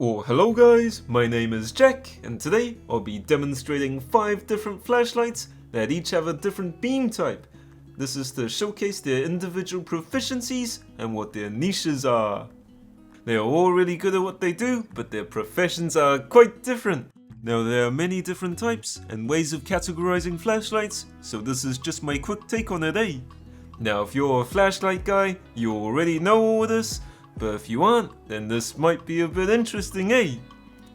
Or hello guys, my name is Jack, and today I'll be demonstrating 5 different flashlights that each have a different beam type. This is to showcase their individual proficiencies and what their niches are. They are all really good at what they do, but their professions are quite different. Now there are many different types and ways of categorizing flashlights, so this is just my quick take on it, eh? Now if you're a flashlight guy, you already know all this, but if you aren't, then this might be a bit interesting, eh?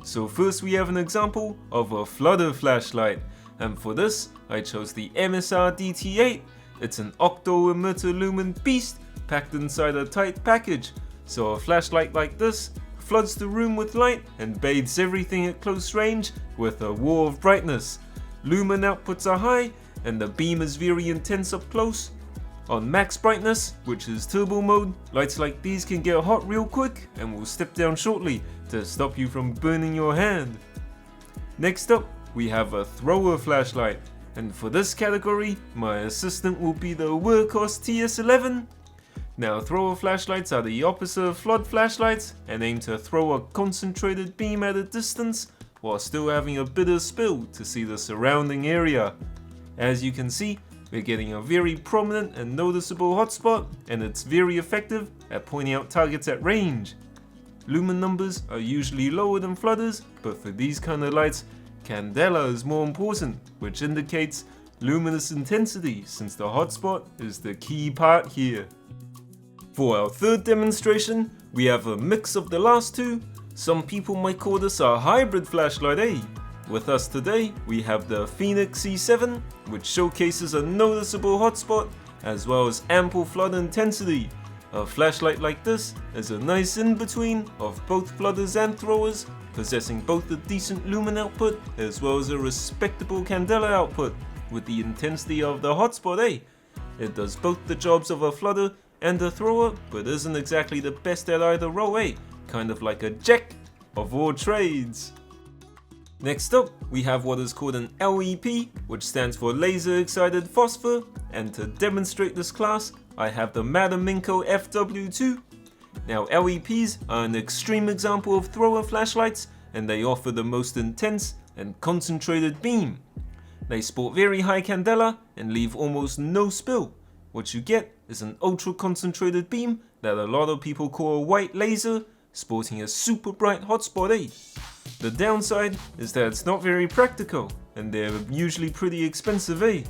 So first we have an example of a flutter flashlight, and for this I chose the MSR DT8. It's an octo emitter lumen beast packed inside a tight package, so a flashlight like this floods the room with light and bathes everything at close range with a war of brightness. Lumen outputs are high and the beam is very intense up close. On max brightness, which is turbo mode, lights like these can get hot real quick and will step down shortly to stop you from burning your hand. Next up, we have a thrower flashlight, and for this category, my assistant will be the Workhorse TS11. Now thrower flashlights are the opposite of flood flashlights and aim to throw a concentrated beam at a distance while still having a bit of spill to see the surrounding area. As you can see, we're getting a very prominent and noticeable hotspot, and it's very effective at pointing out targets at range. Lumen numbers are usually lower than flutters, but for these kind of lights, candela is more important, which indicates luminous intensity, since the hotspot is the key part here. For our third demonstration, we have a mix of the last two. Some people might call this a hybrid flashlight, eh? With us today, we have the Phoenix C7, which showcases a noticeable hotspot as well as ample flood intensity. A flashlight like this is a nice in-between of both flutters and throwers, possessing both a decent lumen output as well as a respectable candela output with the intensity of the hotspot, eh? It does both the jobs of a flutter and a thrower, but isn't exactly the best at either role, eh? Kind of like a jack of all trades. Next up, we have what is called an LEP, which stands for Laser Excited Phosphor, and to demonstrate this class, I have the Madaminko FW2. Now LEPs are an extreme example of thrower flashlights, and they offer the most intense and concentrated beam. They sport very high candela and leave almost no spill. What you get is an ultra concentrated beam that a lot of people call a white laser, sporting a super bright hotspot, eh? The downside is that it's not very practical, and they're usually pretty expensive, eh?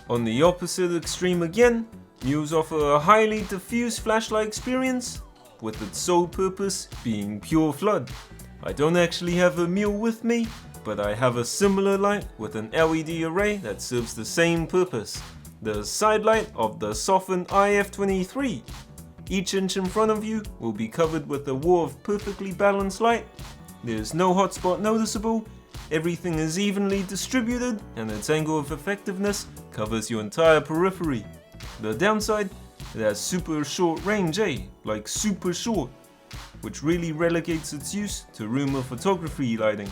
On the opposite extreme again, mules offer a highly diffuse flashlight experience, with its sole purpose being pure flood. I don't actually have a mule with me, but I have a similar light with an LED array that serves the same purpose. The side light of the softened IF23. Each inch in front of you will be covered with a wall of perfectly balanced light. There's no hotspot noticeable, everything is evenly distributed, and its angle of effectiveness covers your entire periphery. The downside, it has super short range, eh? Like super short, which really relegates its use to room or photography lighting.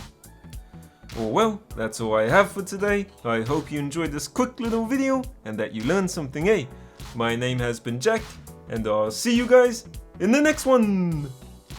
Oh well, that's all I have for today. I hope you enjoyed this quick little video and that you learned something, eh? My name has been Jack, and I'll see you guys in the next one!